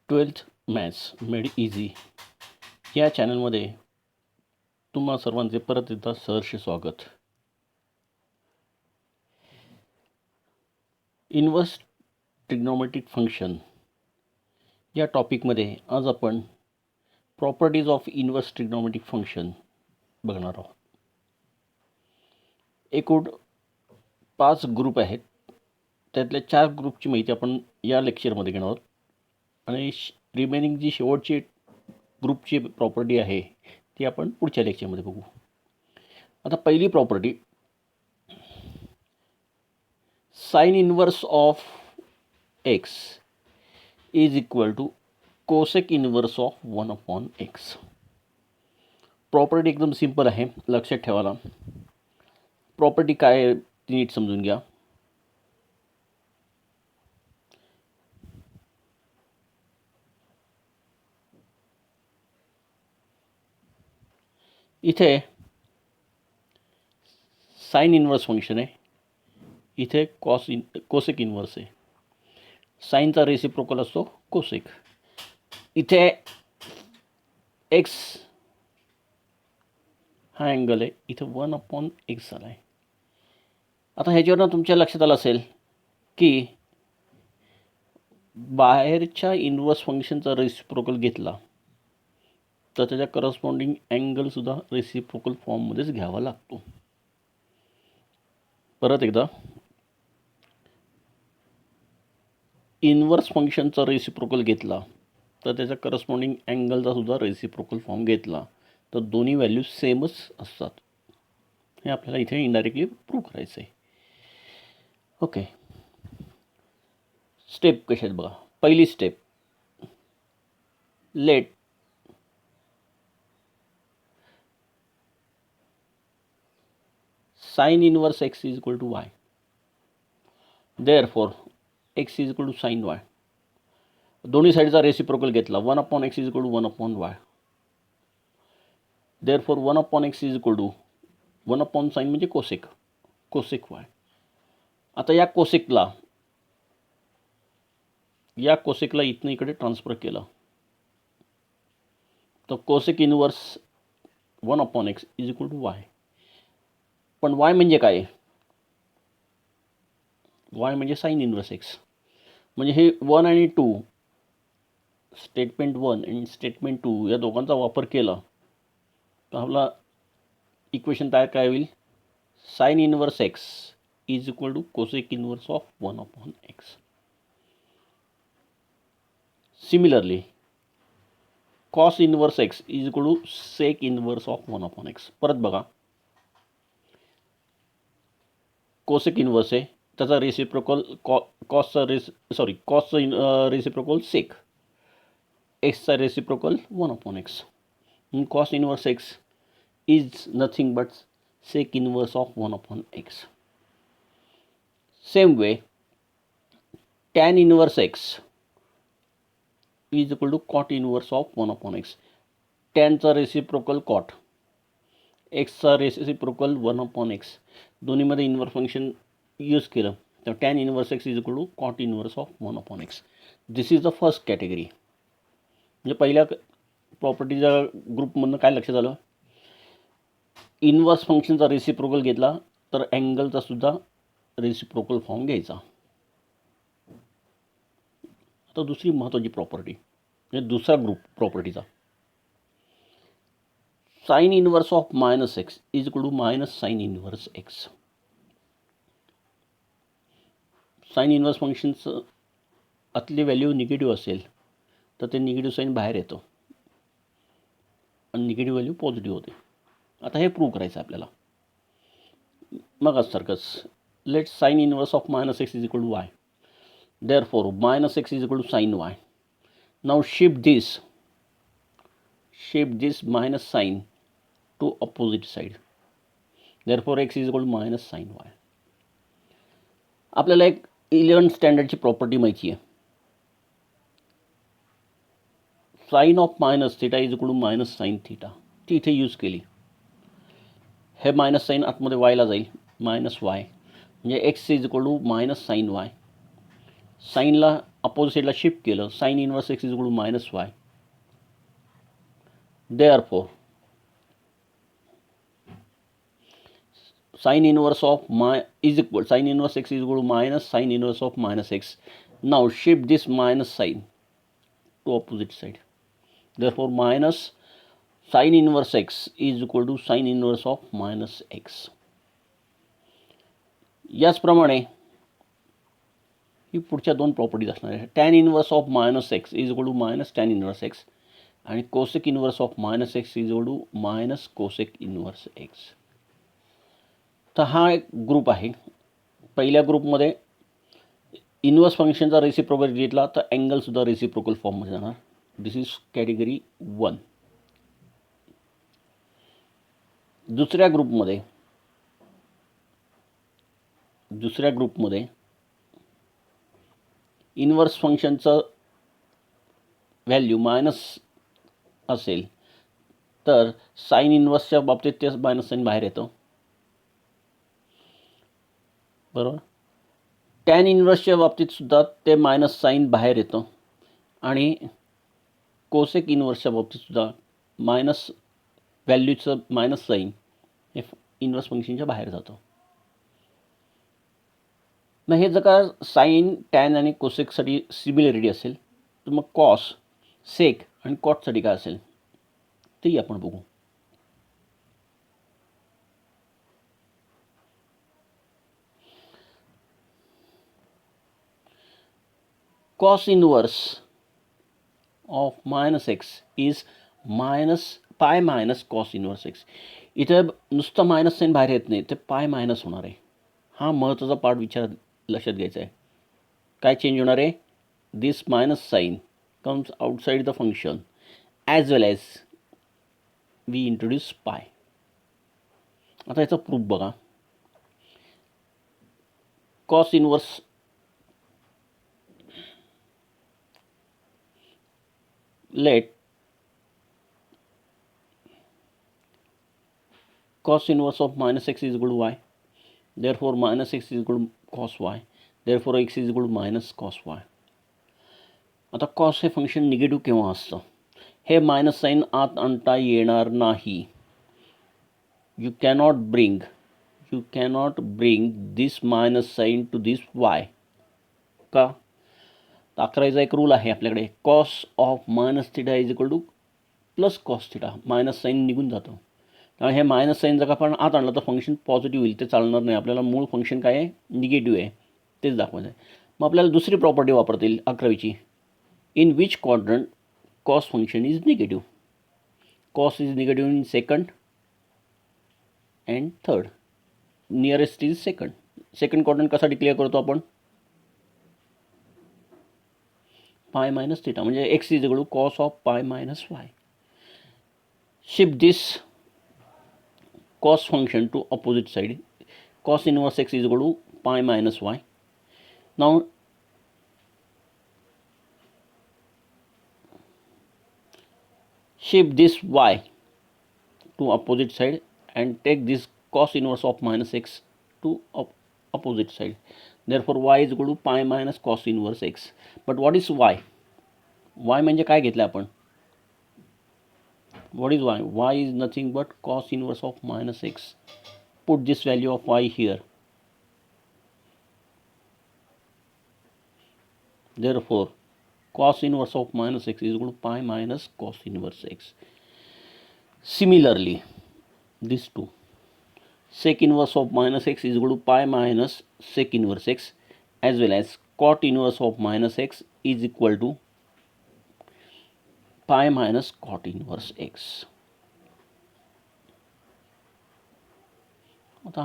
Twelfth maths made easy या चॅनलमध्ये तुम्हा सर्वांचे परत एकदा सहर्ष स्वागत. इन्व्हर्स ट्रिग्नोमेट्रिक फंक्शन या टॉपिकमध्ये आज आपण properties of inverse trigonometric function बघणार आहोत. एकूण 5 ग्रुप आहेत. त्यातल्या 4 ग्रुपची माहिती आपण या लेक्चरमध्ये घेणार आहोत आणि रिमेनिंग जी शेवटची ग्रुपची प्रॉपर्टी आहे ती आपण पुढच्या लेक्चरमध्ये बघू. आता पहिली property, sine inverse of x is equal to cosec inverse of 1/x. Property एकदम सिंपल आहे, लक्षात ठेवायला. प्रॉपर्टी काय आहे ती नीट समजून घ्या. इथे साइन इन्वर्स फंक्शन आहे, इथे कोसेक इन्वर्स आहे. साइनचा रेसिप्रोकल असतो कोसेक. इथे एक्स हा अँगल आहे, इथे 1/x झाला आहे. आता ह्याच्यावरनं तुमच्या लक्षात आलं असेल की बाहेरच्या इन्वर्स फंक्शनचा रेसिप्रोकल घेतला तर त्याच्या करस्पॉन्डिंग अँगलसुद्धा रेसिप्रोकल फॉर्ममध्येच घ्यावा लागतो. परत एकदा, इन्वर्स फंक्शनचा रेसिप्रोकल घेतला तर त्याच्या करस्पॉन्डिंग अँगलचा सुद्धा रेसिप्रोकल फॉर्म घेतला तर दोन्ही व्हॅल्यूज सेमच असतात. हे आपल्याला इथे इनडायरेक्टली प्रूव्ह करायचं आहे. ओके, स्टेप कशा आहेत बघा. पहिली step, let sine inverse x is equal to y. Therefore x is equal to sine y. दोन्ही साईडचा रेसिप्रोकल घेतला, 1/x is equal to 1/y. Therefore 1/x is equal to 1/sin म्हणजे कोसेक वाय. आता या कोसेकला इथनं इकडे ट्रान्सफर केलं तर cosec inverse 1/x is equal to y. पण वाय म्हणजे काय? वाय म्हणजे साइन इन्वर्स एक्स. म्हणजे हे 1 आणि 2, स्टेटमेंट 1 आणि स्टेटमेंट 2 या दोघांचा वापर केला तर आपला इक्वेशन तयार काय होईल? Sine inverse x is equal to cosec inverse of 1/x. Similarly cos inverse x is equal to sec inverse of 1/x. परत बघा, कोसेक इन्वर्स आहे, त्याचा रेसिप्रोकल कॉसचं रेसिप्रोकल सेक, एक्सचा reciprocal 1/x. Cos inverse x is nothing but sec inverse of 1/x. Same way tan inverse x is equal to cot inverse of 1/x. टॅनचा reciprocal cot, एक्सचा reciprocal 1/x. दोन्हीमध्ये inverse function use केलं तर tan inverse x is equal to cot inverse of 1/x. This is the first category. म्हणजे पहिल्या प्रॉपर्टीच्या ग्रुपमधनं काय लक्षात आलं? इन्वर्स फंक्शनचा रेसिप्रोकल घेतला तर अँगलचा सुद्धा रेसिप्रोकल फॉर्म घ्यायचा. आता दुसरी महत्त्वाची प्रॉपर्टी म्हणजे दुसरा ग्रुप प्रॉपर्टीचा, sine inverse of -x is equal to minus sine inverse x. Sine inverse फंक्शनचं आतली व्हॅल्यू निगेटिव्ह असेल तर ते निगेटिव्ह साईन बाहेर येतं आणि निगेटिव्ह व्हॅल्यू पॉझिटिव्ह होते. आता हे प्रूव्ह करायचं आपल्याला. मग सारखंच, let sine inverse of -x is equal to y. Therefore -x is equal to sine y. Now shift this minus sine to opposite side. Therefore x is equal to minus sine y. आपल्याला एक 11th स्टँडर्डची property माहिती आहे, sine of minus theta is equal to minus sine theta. ती इथे use केली. हे minus sign आतमध्ये वायला जाईल, मायनस वाय म्हणजे x is equal to minus sine y. साईनला अपोजिट साईडला शिफ्ट केलं, sine inverse x is equal to minus y. Therefore sin inverse of sin inverse x is equal to minus sin inverse of minus x. Now shift this minus sign to opposite side. Therefore minus sin inverse x is equal to sin inverse of minus x. याचप्रमाणे ही पुढच्या दोन properties असणार आहे. tan inverse of minus x is equal to minus tan inverse x आणि cosec inverse of minus x is equal to minus cosec inverse x. तर हा एक group आहे. पहिल्या ग्रुपमध्ये इन्व्हर्स फंक्शनचा रेसिप्रोकल घेतला तर अँगलसुद्धा रेसिप्रोकल फॉर्ममध्ये जाणार. दिस इज कॅटेगरी 1. दुसऱ्या ग्रुपमध्ये इन्व्हर्स फंक्शनचं व्हॅल्यू मायनस असेल तर साइन इन्व्हर्सच्या बाबतीत ते मायनस साइन बाहेर येतं, बरोबर. टॅन इन्व्हर्सच्या बाबतीत सुद्धा ते मायनस साईन बाहेर येतं आणि कोसेक इन्व्हर्सच्या बाबतीत सुद्धा मायनस व्हॅल्यूचं मायनस साईन हे इन्व्हर्स फंक्शनच्या बाहेर जातं. मग हे जर का साईन टॅन आणि कोसेकसाठी सिमिलरिटी असेल तर मग कॉस सेक आणि कॉटसाठी काय असेल तेही आपण बघू. cos inverse of minus x is minus पाय मायनस कॉस इन्व्हर्स एक्स. इथे नुसतं मायनस साईन बाहेर येत नाही, ते पाय मायनस होणार आहे. हा महत्त्वाचा पार्ट लक्षात घ्यायचा आहे. काय चेंज होणार आहे? This minus sine comes outside the function as well as we introduce pi. आता याचा प्रूफ बघा. Cos inverse let cos inverse of minus x is equal to y. Therefore minus x is equal to cos y. Therefore x is equal to minus cos y. आता cos हे function negative केव्हा असतं? हे minus sine आत आणता येणार नाही. You cannot bring this minus sine to this y. का? 11चा एक रूल आहे आपल्याकडे. Cos of minus theta is equal to plus cos theta. Minus sine निघून जातं. त्यामुळे हे मायनस साईन जर का आपण आत आणलं तर फंक्शन पॉझिटिव्ह होईल, ते चालणार नाही. आपल्याला मूळ फंक्शन काय आहे? निगेटिव्ह आहे, तेच दाखवायचं आहे. मग आपल्याला दुसरी प्रॉपर्टी वापरता येईल 11वीची. In which quadrant cos function is negative. Cos is negative in second and third. Nearest is second. Second quadrant कसा डिक्लेअर करतो आपण? पाय मायनस थिटा, म्हणजे x is equal to cos of pi minus y. Shift this cos function to opposite side. Cos inverse x is equal to pi minus y. Now shift this y to opposite side and take this cos inverse of minus x to opposite side. Therefore y is equal to pi minus cos inverse x. But what is y? y म्हणजे काय घेतलं आपण? What is y? Y is nothing but cos inverse of minus x. Put this value of y here. Therefore, cos inverse of minus x is equal to pi minus cos inverse x. Similarly, these two. Sec inverse of minus x is equal to pi minus sec inverse x, as well as cot inverse of minus x is equal to pi minus cot inverse x. आता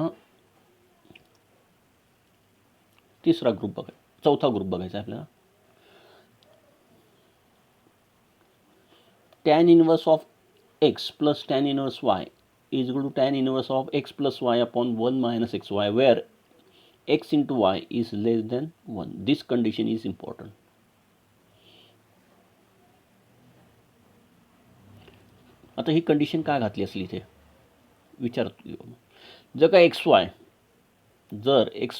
तिसरा group बघायचा, चौथा group बघायचा आहे आपल्याला. tan inverse of x plus tan inverse y is equal to tan inverse of x plus y upon 1 minus xy, where x into y is less than 1. This condition is important. आता ही condition काय घातली असली इथे विचारतो. जर का x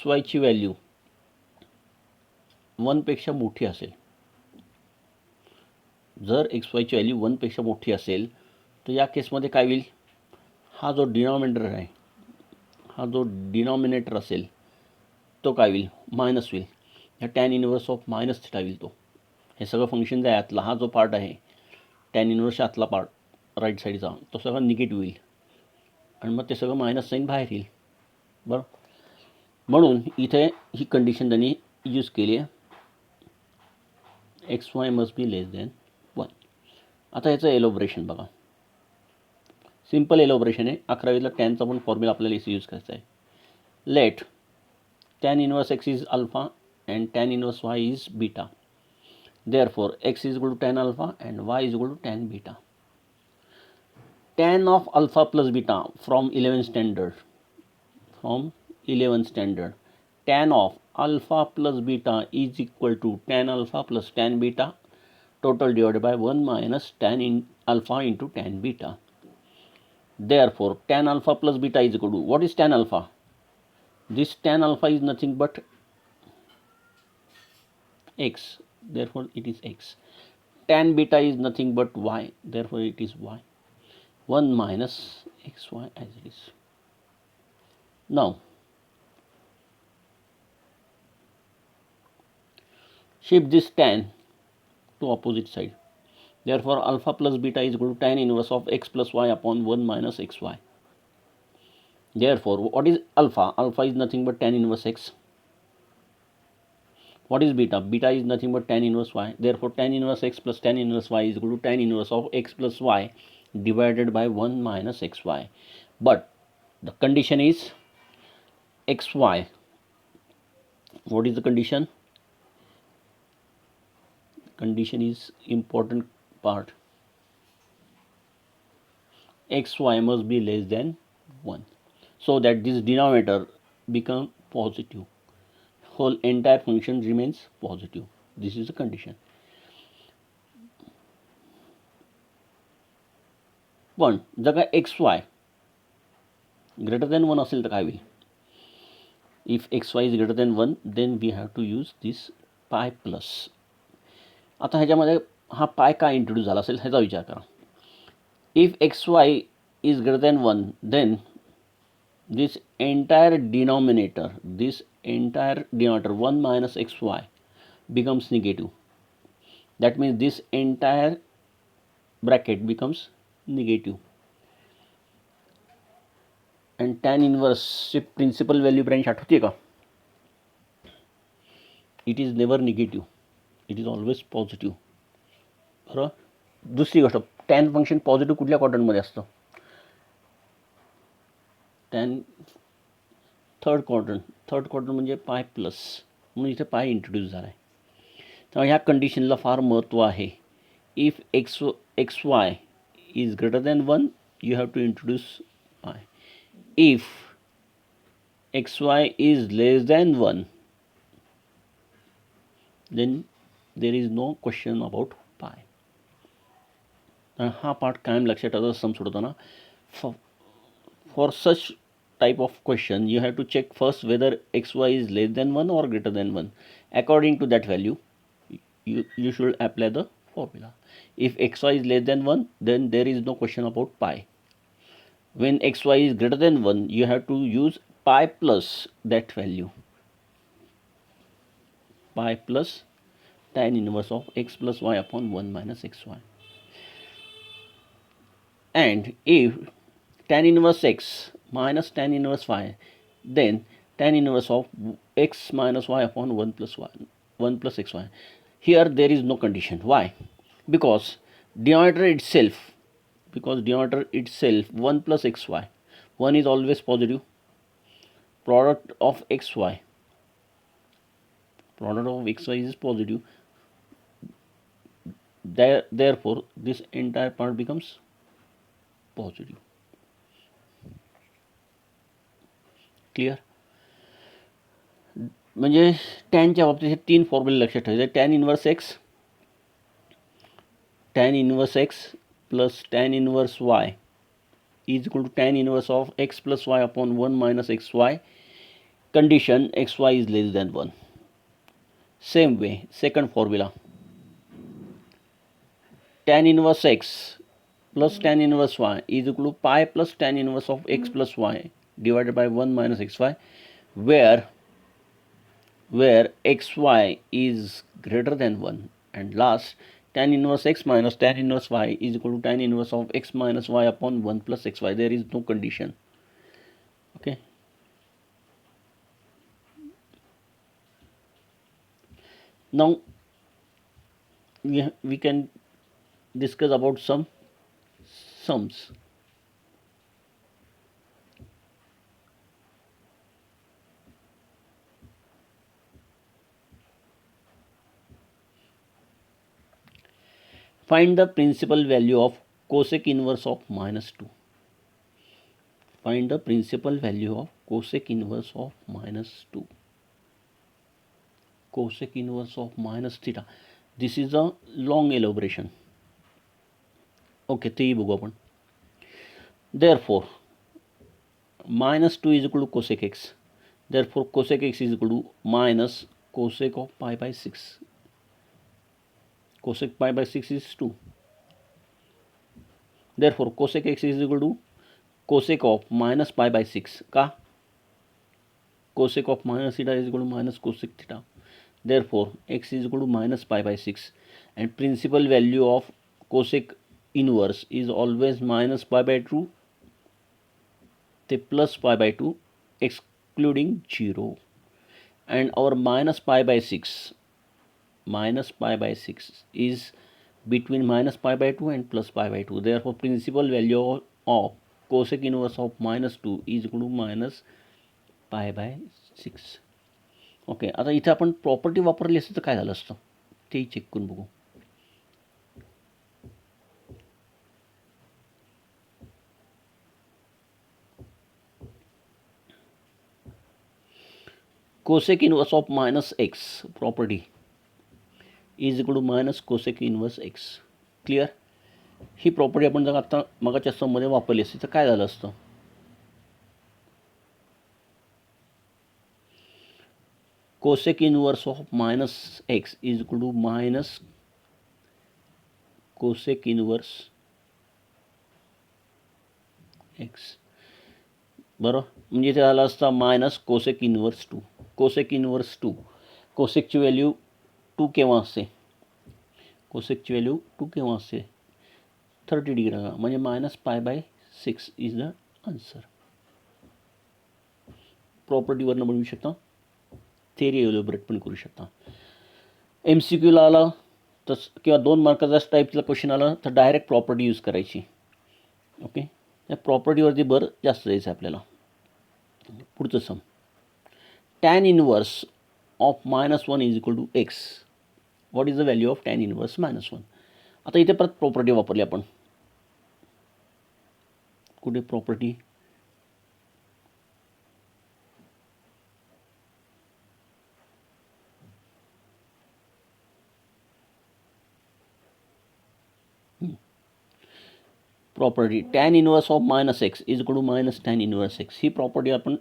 वायची value 1पेक्षा मोठी असेल, जर एक्स वायची व्हॅल्यू 1पेक्षा मोठी असेल तर या केसमध्ये काय होईल, हा जो डिनॉमिनेटर आहे, हा जो डिनॉमिनेटर असेल तो काय होईल, मायनस होईल. ह्या tan inverse of minus theta होईल तो. हे सगळं फंक्शन आहे आतला, हा जो पार्ट आहे टॅन इनवर्सच्या आतला पार्ट राईट साईडचा, तो सगळा निगेटिव्ह होईल आणि मग ते सगळं मायनस साईन बाहेर येईल. बरं, म्हणून इथे ही कंडिशन त्यांनी यूज केली आहे, x Y must be less than 1. आता याचं एलोबरेशन बघा, सिम्पल एलोबरेशन आहे. 11वीला टॅनचा पण फॉर्म्युला आपल्याला इथे यूज करायचा आहे. Let tan inverse x is alpha and tan inverse y is beta. Therefore, x is equal to tan alpha and y is equal to tan beta. Tan of alpha plus beta from 11th standard. Tan of alpha plus beta is equal to tan alpha plus tan beta total divided by 1 minus tan alpha into tan beta. Therefore, tan alpha plus beta is equal to, what is tan alpha? This tan alpha is nothing but x, therefore it is x. Tan beta is nothing but y, therefore it is y. 1 minus xy as it is. Now shift this tan to opposite side. Therefore alpha plus beta is equal to tan inverse of x plus y upon 1 minus xy. Therefore what is alpha? Alpha is nothing but tan inverse x. What is beta? Beta is nothing but tan inverse y. Therefore tan inverse x plus tan inverse y is equal to tan inverse of x plus y divided by 1 minus xy. But the condition is xy. What is the condition? Condition is important part. Xy must be less than 1 so that this denominator become positive. Whole entire function remains positive. This is the condition. पण जर का xy greater than 1 असेल तर काय होईल? If xy is greater than 1 then we have to use this pi plus. आता ह्याच्यामध्ये हा पाय का इंट्रोड्यूस झाला असेल ह्याचा विचार करा. If xy is greater than 1 then this entire denominator 1 minus xy becomes negative. That means this entire bracket becomes negative. And tan inverse ची प्रिन्सिपल व्हॅल्यू ब्रँच आठवते का? It is never negative, it is always positive. बरोबर. दुसरी गोष्ट, tan function positive कुठल्या क्वाड्रंटमध्ये असतं? Tan third quadrant म्हणजे पाय प्लस, म्हणून इथे पाय इंट्रोड्यूस झाला आहे. त्यामुळे ह्या कंडिशनला फार महत्त्व आहे. If x y is greater than 1 you have to introduce pi. If xy is less than 1 then there is no question about pi. हा पार्ट कायम लक्षात ठेवायचा सम सोडवताना. For such type of question you have to check first whether xy is less than 1 or greater than 1. According to that value you should apply the formula. If xy is less than 1 then there is no question about pi. When xy is greater than 1 you have to use pi plus that value, pi plus tan inverse of x plus y upon 1 minus xy. And if tan inverse x minus tan inverse y, then tan inverse of x minus y upon 1 plus xy. Here there is no condition. Why? Because denominator itself 1 plus xy, 1 is always positive. Product of xy is positive. Therefore this entire part becomes positive. Clear? म्हणजे टॅनच्या बाबतीत हे 3 फॉर्म्युले लक्षात ठेवायचे. tan inverse x plus tan inverse y is equal to tan inverse of x plus y upon 1 minus xy. Condition xy is less than 1. Same way, second formula, tan inverse x plus tan inverse y is equal to pi plus tan inverse of x plus y divided by 1 minus xy, where xy is greater than 1, and last, tan inverse x minus tan inverse y is equal to tan inverse of x minus y upon 1 plus xy. There is no condition. Okay. Now we can discuss about some sums. Find the principal value of cosec inverse of minus 2. Find the principal value of cosec inverse of minus 2. Cosec inverse of minus theta. This is a long elaboration. Okay, तेही बघू आपण. Therefore, minus 2 is equal to cosec x. Therefore, cosec x is equal to minus cosec of pi by 6. Cosec pi by 6 is 2. Therefore, cosec x is equal to cosec of minus pi by 6. का? Cosec of minus theta is equal to minus cosec theta. Therefore, x is equal to minus pi by 6. And principal value of cosec inverse is always minus pi by 2 to plus pi by 2 excluding 0. And our minus pi by 6 is between minus pi by 2 and plus pi by 2. Therefore, principal value of cosec inverse of minus 2 is equal to minus pi by 6. Okay, आता इथे आपण property वापरली असते तर काय झालं असतं तेही चेक करून बघू. cosec inverse of minus x property is equal to minus cosec inverse x. Clear. ही प्रॉपर्टी आपण जर आता मगाच्या सममध्ये वापरली असती तर काय झालं असतं. cosec inverse of minus x is equal to minus cosec inverse x. बरोबर, म्हणजे इथे झालं असतं minus cosec inverse 2. Cosec inverse 2, कोसेकची व्हॅल्यू 2 केव्हा असते, कोसेकची व्हॅल्यू 2 केव्हा असते 30 डिग्री, म्हणजे minus pi by 6 is the answer. प्रॉपर्टीवरनं बनवू शकता, थेरी एलोबरेट पण करू शकता. MCQला आला तर किंवा 2 मार्काचा टाईपचा क्वेश्चन आला तर डायरेक्ट प्रॉपर्टी यूज करायची. ओके, त्या प्रॉपर्टीवरती भर जास्त द्यायचं आपल्याला. पुढचं sum, tan inverse of minus 1 is equal to x. What is the value of tan inverse minus 1. आता इथे परत प्रॉपर्टी वापरली आपण. कुठे property, property tan inverse of minus x is equal to minus tan inverse x. ही property आपण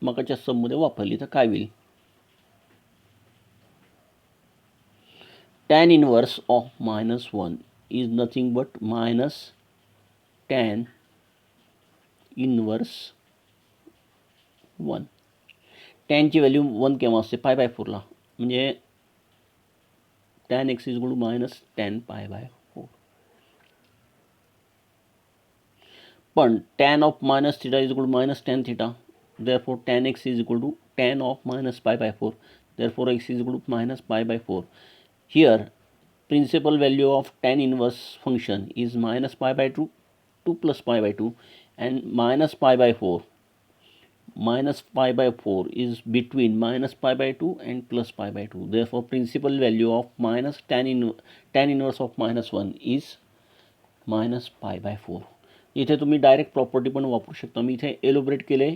मगाच्या सममध्ये वापरली तर काय होईल. Tan inverse of minus 1 is nothing but minus tan inverse 1. टॅनची व्हॅल्यू 1 केव्हा असते, पाय बाय 4ला, म्हणजे tan x is equal to minus tan pi by 4. पण tan of minus theta is equal to minus tan theta. therefore tan x is equal to tan of minus pi by 4. therefore x is equal to minus pi by 4. Here principal value of tan inverse function is minus pi by 2 to plus pi by 2, and minus pi by 4. Minus pi by 4 is between minus pi by 2 and plus pi by 2. Therefore principal value of minus tan inverse of minus 1 is minus pi by 4. इथे तुम्ही direct property पण वापरू शकता. मी इथे elaborate केले,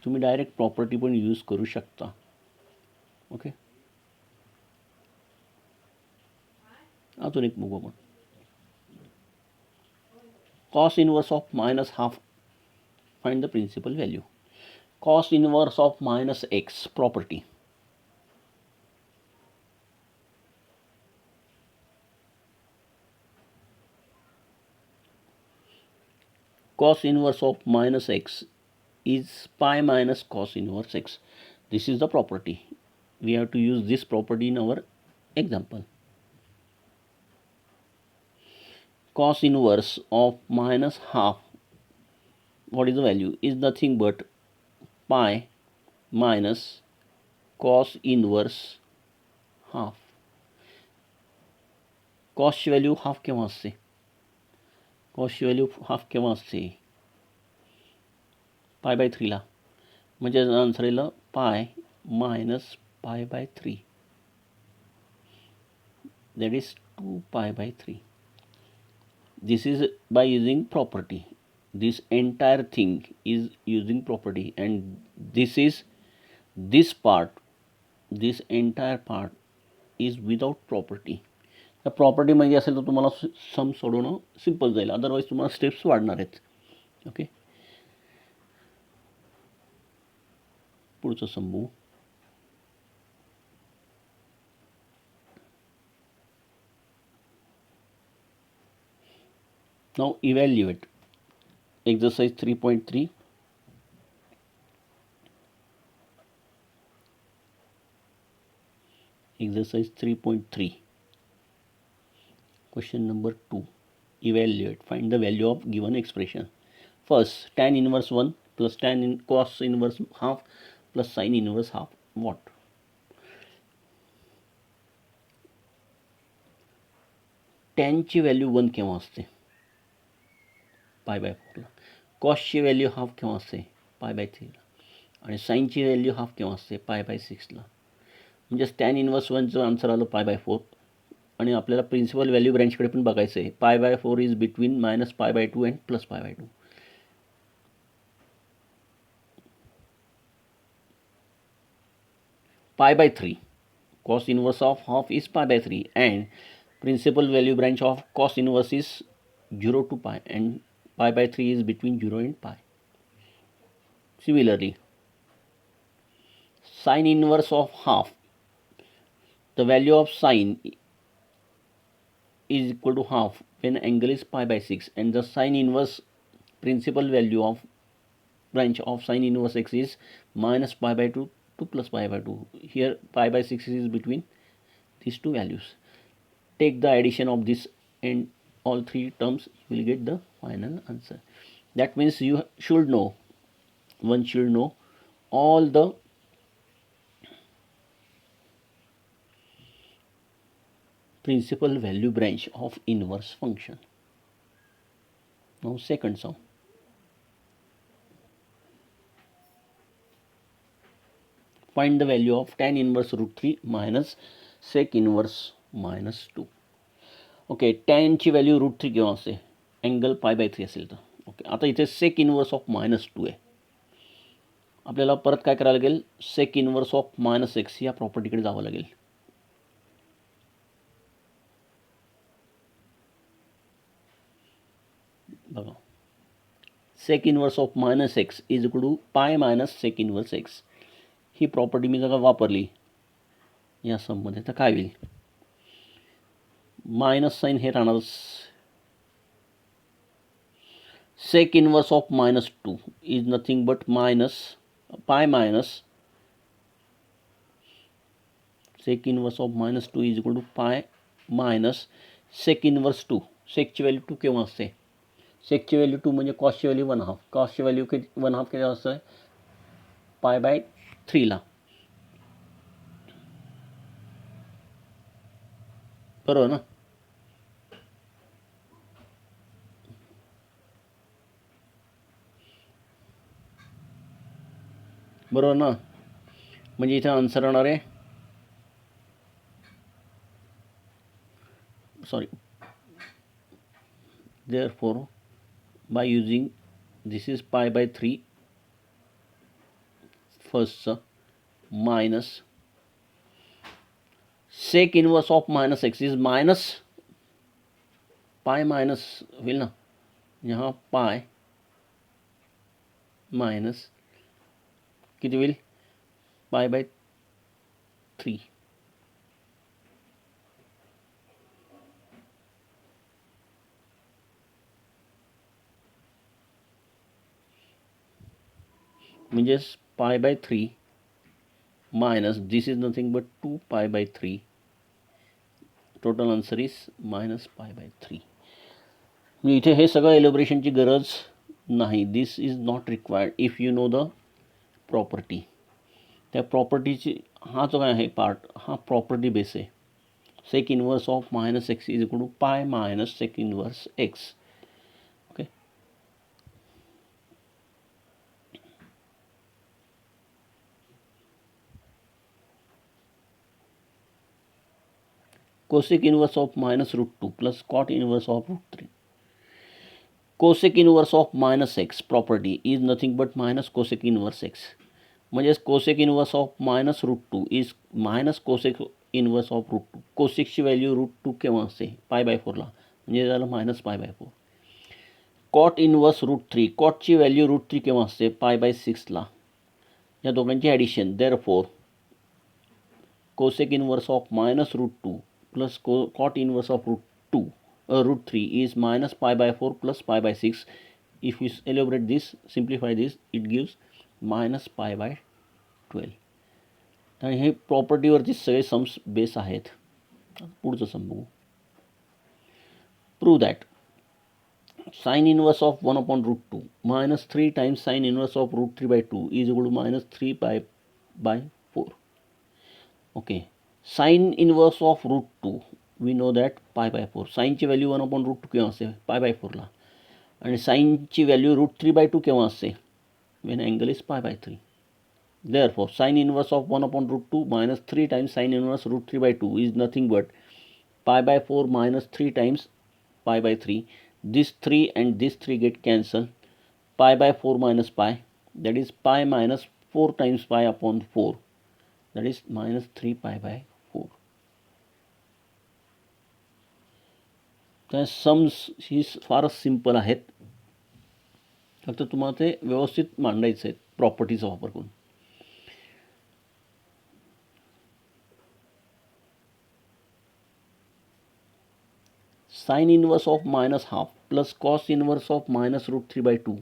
तुम्ही direct property पण use करू शकता. ओके, अजून एक बघू आपण. cos inverse of minus half, find the principal value. cos inverse of minus x property. cos inverse of minus x is pi minus cos inverse x. This is the property. We have to use this property in our example. Cos inverse of minus half, what is the value, is nothing but pi minus cos inverse half. कॉसची value half केव्हा असते, कॉसची value half केव्हा असते, pi bye 3ला, म्हणजे answer येईल pi minus pi by 3, that is 2 pi by 3. This is by using property. This entire thing is using property, and this part, this entire part is without property. त्या property मध्ये असेल तर तुम्हाला सम सोडवणं simple जाईल, otherwise तुम्हाला steps वाढणार आहेत. ओके, पुढचं सम बघू. Now evaluate exercise 3.3. Exercise 3.3. Question number 2. Evaluate. Find the value of given expression. First, tan inverse 1 plus cos inverse half plus sin inverse half. What? tan ची value 1 केव्हा असते, pi by 4ला. कॉसची value half केव्हा असते, pi bye 3ला. आणि साईनची value half केव्हा असते, pi by 6ला. म्हणजे tan inverse 1चं answer आलं पाय बाय 4. आणि आपल्याला प्रिन्सिपल व्हॅल्यू ब्रँचकडे पण बघायचं आहे. पाय by 4 is between minus pi bye 2 and plus pi by 2. Pi by 3, cos inverse of half is pi by 3, and principal value branch of cos inverse is 0 to pi, and pi by 3 is between 0 and pi. Similarly, sin inverse of half, the value of sin is equal to half when angle is pi by 6, and the sin inverse principal value of branch of sin inverse x is minus pi by 2 to plus pi by 2. Here pi by 6 is between these two values. Take the addition of this and all three terms, you will get the final answer. That means you should know, one should know all the principal value branch of inverse function. Now second sum. Find the value of tan inverse root 3 minus sec inverse minus 2. Okay, टॅनची value root 3 केव्हा असते, angle पाय by 3 असेल तर. Okay, आता इथे सेक inverse of minus 2 आहे. आपल्याला परत काय करायला लागेल, sec inverse of minus x या प्रॉपर्टीकडे जावं लागेल. बघा, sec inverse of minus x is equal to pi minus sec inverse x. ही प्रॉपर्टी मी जर वापरली या सममध्ये तर काय होईल, मायनस साइन हे राहणार, sec inverse of minus 2 is nothing but minus pi minus sec inverse of minus 2 is equal to pi minus sec inverse 2. सेकची व्हॅल्यू 2 केव्हा असते, सेकची व्हॅल्यू 2 म्हणजे कॉसची व्हॅल्यू 1/2. कॉसची व्हॅल्यू 1/2 केव्हा असते, पाय बाय 3ला. बरोबर ना. बरोबर ना. म्हणजे इथे आन्सर राहणार आहे, sorry, therefore by using this is pi by 3 first minus sec inverse of minus x is minus pi minus will ना, यहाँ pi minus किती होईल, pi by 3. म्हणजेच पाय by 3 minus this is nothing but 2 pi by 3. Total answer is minus pi by 3. मी इथे हे सगळं एलिब्रेशनची गरज नाही. This is not required if you know the property. त्या प्रॉपर्टीची हा जो काय आहे पार्ट हा प्रॉपर्टी बेस आहे. Sec inverse of minus x is equal to pi minus sec inverse x. Okay, cosec inverse of minus root 2 plus cot inverse of root 3. Cosec inverse of minus x property is nothing but minus cosec inverse x. म्हणजेच cosec inverse of minus root 2 is minus cosec inverse of root 2. कोसेकची value root 2 केव्हा असते? Pi by 4ला, म्हणजे झालं minus pi by 4. Cot inverse root 3, कॉटची value root 3 केव्हा असते? पाय बाय 6ला. या दोघांची addition, therefore cosec inverse of minus root 2 plus cot inverse of root 3 is minus pi by 4 plus pi by 6. If we elaborate this, simplify this, it gives minus pi by 12. आणि हे प्रॉपर्टीवरती सगळे sums base आहेत. पुढचं sum बघू. Prove that sine inverse of 1 upon root 2 minus 3 times sine inverse of root 3 by 2 is equal to minus 3 pi by 4. Okay, sine inverse of root 2 we know that pi by 4. साईनची value 1 upon root 2 केव्हा असते? Pi by 4ला. आणि साईनची value root 3 bye 2 केव्हा असते? When angle is pi by 3. Therefore sine inverse of 1 upon root 2 minus 3 times sine inverse root 3 by 2 is nothing but pi by 4 minus 3 times pi by 3. This 3 and this 3 get cancelled. Pi by 4 minus pi, that is pi minus 4 times pi upon 4, that is minus 3 pi by 4. त्या sums ही फारच simple आहेत, फक्त तुम्हाला ते व्यवस्थित मांडायचं आहेत प्रॉपर्टीचा वापर करून. Sine inverse of minus half plus cos inverse of minus root 3 by 2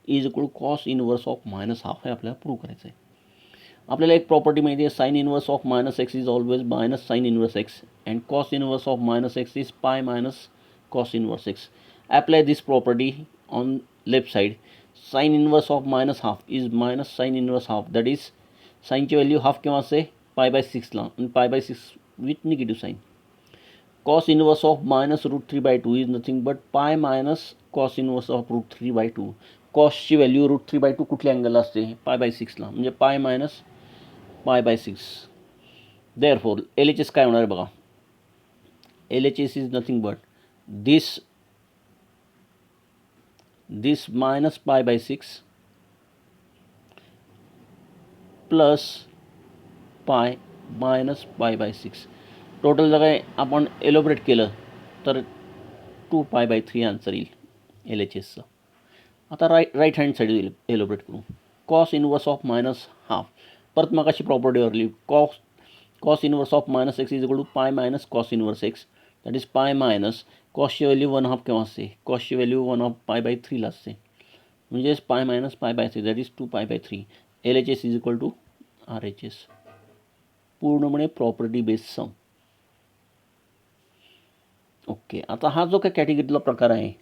is equal to cos inverse of minus half. हे आपल्याला प्रूव्ह करायचं आहे. आपल्याला एक प्रॉपर्टी माहिती आहे, sign inverse of minus x is always minus sine inverse x and cos inverse of minus x is pi minus cos inverse x. Apply this property on left side. Sin inverse of minus half is minus sin inverse half, that is sin ची value half केव्हा असते? Pi by 6ला, आणि pi by 6 with negative sign. cos inverse of minus root 3 by 2 is nothing but pi minus cos inverse of root 3 by 2. कॉसची value root 3 by 2 कुठल्या अँगलला असते? Pi by 6ला, म्हणजे pi minus pi by 6. Therefore LHS काय होणार आहे बघा. LHS is nothing but this minus pi by 6 plus pi minus pi by 6. Total जर काय आपण एलोबरेट केलं तर 2 pi by 3 आन्सर येईल LHSचं. आता राईट हँड साईड एलोबरेट करू. Cos inverse of minus half, परत मग अशी प्रॉपर्टीवरली cos inverse of minus x is equal to pi minus cos inverse x, that is pi minus कॉसची व्हॅल्यू 1/2 केव्हा असते? कॉसची व्हॅल्यू 1/2 पाय बाय 3ला असते, म्हणजेच pi minus pi by 3, that is 2 pi by 3. LHS is equal to RHS. पूर्णपणे property based sum. Okay, आता हा जो काही कॅटेगरीतला प्रकार आहे,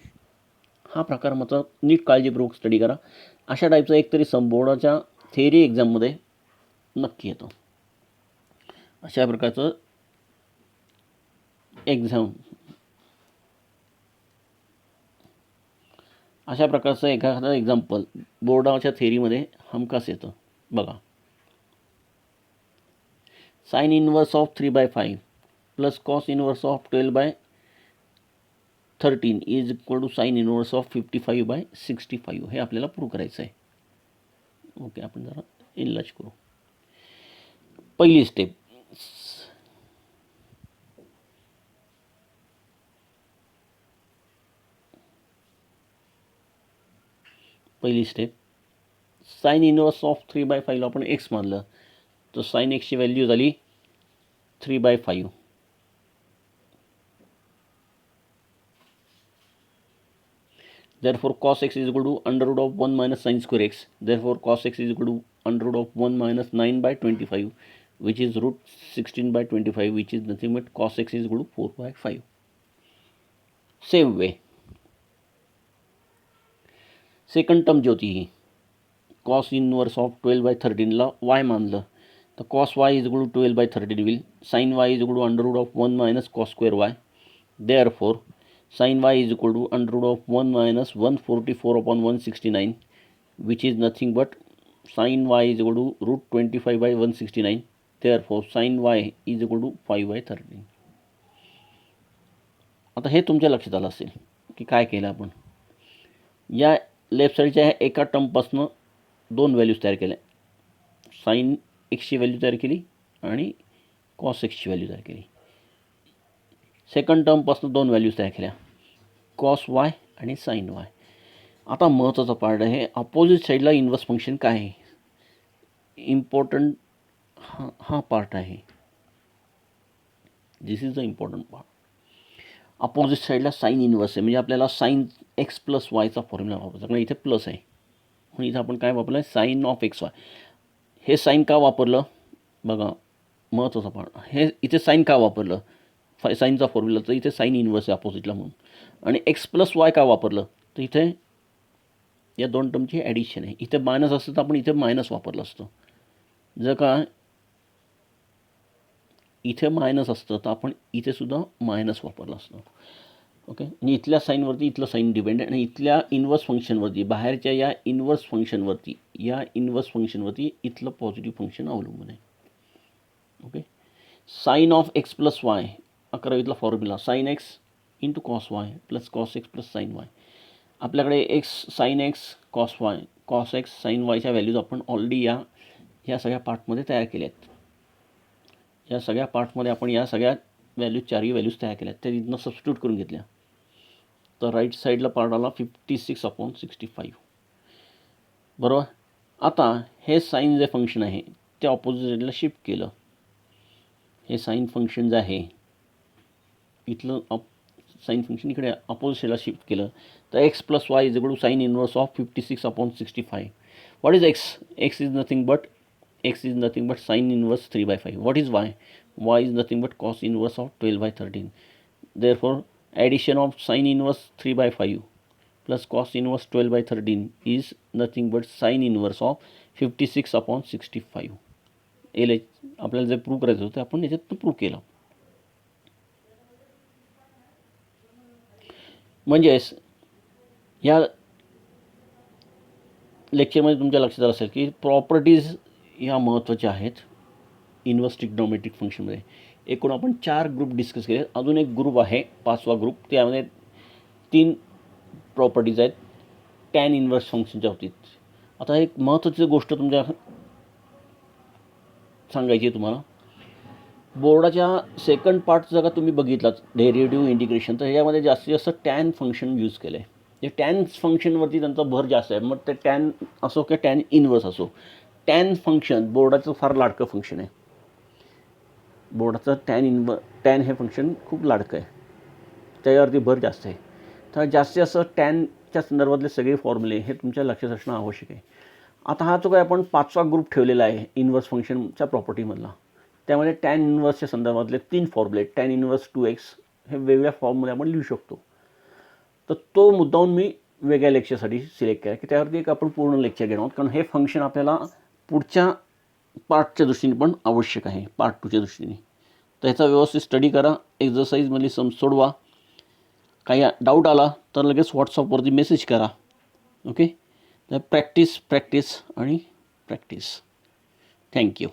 हा प्रकार मात्र नीट काळजीपूर्वक स्टडी करा. अशा टाईपचा एकतरी सम बोर्डाच्या थेअरी एक्झाममध्ये नक्की येतो. अशा प्रकारचं एक्झाम, अशा प्रकारचं एखादं एक्झाम्पल बोर्डाच्या थेअरीमध्ये हमखास येतं बघा. Sine inverse of 3/5 plus cos inverse of 12/13 is equal to sine inverse of 55/65. हे आपल्याला प्रूव्ह करायचं आहे. ओके, आपण जरा इनलाज करू. पहिली स्टेप, साइन इनवर्स ऑफ 3/5 आपण एक्स मानलं तर साइन एक्सची व्हॅल्यू झाली 3/5. Therefore cos x is equal to under root of 1 minus sin square x. Therefore cos x is equal to under root of 1 minus 9 by 25, which is root 16 by 25, which is nothing but cos x is equal to 4 by 5. Same way second term जी होती ही cos inverse of 12 by 13 ला y मानलं तर cos y is equal to 12 by 13 will sine y is equal to under root of 1 minus cos square y. Therefore sin y is equal to under root of 1 minus 144 upon 169, which is nothing but sin y is equal to root 25 by 169. Therefore sin y is equal to 5 by 13. आता हे तुमच्या लक्षात आलं असेल की काय केलं आपण. या लेफ्ट साईडच्या एका टर्मपासून दोन व्हॅल्यूज तयार केल्या. साइन एक्सची व्हॅल्यू तयार केली आणि कॉस एक्सची व्हॅल्यू तयार केली. सेकंड टर्मपासून दोन व्हॅल्यूज तयार केल्या, कॉस वाय आणि साइन वाय. आता महत्त्वाचा पार्ट आहे अपोजिट साईडला इन्व्हर्स फंक्शन काय आहे. इम्पॉर्टंट हा पार्ट आहे. This is the important part. Opposite साईडला साइन इन्व्हर्स आहे म्हणजे आपल्याला साइन एक्स प्लस वायचा फॉर्म्युला वापरायचा. कारण इथे प्लस आहे म्हणून इथे आपण काय वापरलं आहे साइन ऑफ एक्स वाय. हे साइन का वापरलं बघा, महत्त्वाचा पार्ट. हे इथे साइन का वापरलं साइनचा फॉर्म्युला, तर इथे साइन इन्व्हर्स आहे अपोजिटला म्हणून. आणि एक्स प्लस वाय का वापरलं तर इथे या दोन टर्मची ॲडिशन आहे. इथे मायनस असतं तर आपण इथे मायनस वापरलं असतं. जर का इथे मायनस असतं तर आपण इथे सुद्धा मायनस वापरलं असतं. ओके, आणि इथल्या साईनवरती इथलं साईन डिपेंड आहे आणि इथल्या इन्व्हर्स फंक्शनवरती बाहेरच्या या इन्व्हर्स फंक्शनवरती इथलं पॉझिटिव्ह फंक्शन अवलंबून आहे. Okay, sine of x plus y 11वीतला formula sine x into cos y plus cos x plus sine y. आपल्याकडे x sine x cos y cos x sine वायच्या व्हॅल्यूज आपण already या सगळ्या पार्टमध्ये तयार केल्या आहेत. या सगळ्या पार्टमध्ये आपण या सगळ्या व्हॅल्यूज चारही व्हॅल्यूज तयार केल्या त्या इथनं सबस्टिट्यूट करून घेतल्या. तर राईट साईडला पार्ट आला 56/65 बरोबर. आता हे साइन जे फंक्शन आहे ते ऑपोजिट साईडला शिफ्ट केलं. हे साइन फंक्शन जे आहे इथलं साइन फंक्शन इकडे अपोजिट साईडला शिफ्ट केलं तर x plus y is equal to sine inverse of 56/65. What is x. X is nothing but sine inverse 3/5. What is y. Y is nothing but cos inverse of 12/13. Therefore addition of sin inverse 3/5 plus cos inverse 12/13 is nothing but sin inverse of 56/65. L आपल्याला जे prove करायचं होतं आपण याच्यात prove केलं. म्हणजेच या लेक्चरमध्ये तुमच्या लक्षात असेल की प्रॉपर्टीज या महत्त्वाच्या आहेत इन्व्हर्स ट्रिग्नोमेट्रिक फंक्शनमध्ये. एकूण आपण 4 ग्रुप डिस्कस केले. अजून एक ग्रुप आहे 5वा ग्रुप, त्यामध्ये 3 प्रॉपर्टीज आहेत टॅन इन्व्हर्स फंक्शनच्या बाबतीत. आता एक महत्त्वाची गोष्ट तुमच्या सांगायची आहे तुम्हाला. बोर्डाच्या सेकंड पार्ट जर का तुम्ही बघितलात डेरिव्हेटिव्ह इंटिग्रेशन तर ह्यामध्ये जास्तीत जास्त टॅन फंक्शन यूज केलं आहे. जे टॅन फंक्शनवरती त्यांचा भर जास्त आहे. मग ते टॅन असो किंवा टॅन इन्व्हर्स असो, टॅन फंक्शन बोर्डाचं फार लाडकं फंक्शन आहे. बोर्डाचं टॅन हे फंक्शन खूप लाडकं आहे, त्याच्यावरती भर जास्त आहे. तर जास्तीत जास्त टॅनच्या संदर्भातले सगळे फॉर्म्युले हे तुमच्या लक्षात असणं आवश्यक आहे. आता हा जो काय आपण 5वा ग्रुप ठेवलेला आहे इन्व्हर्स फंक्शनच्या प्रॉपर्टीमधला, त्यामध्ये टॅन इन्व्हर्सच्या संदर्भातले 3 फॉर्म्युले टॅन इन्व्हर्स 2x हे वेगवेगळ्या फॉर्ममध्ये आपण लिहू शकतो. तर तो मुद्दाहून मी वेगळ्या लेक्चरसाठी सिलेक्ट केला की त्यावरती एक आपण पूर्ण लेक्चर घेणार आहोत. कारण हे फंक्शन आपल्याला पुढच्या पार्टच्या दृष्टीने पण आवश्यक आहे, पार्ट 2च्या दृष्टीने. तर ह्याचा व्यवस्थित स्टडी करा, एक्झरसाईजमधली सम सोडवा. काही डाऊट आला तर लगेच व्हॉट्सअपवरती मेसेज करा. ओके, तर प्रॅक्टिस आणि प्रॅक्टिस. थँक्यू.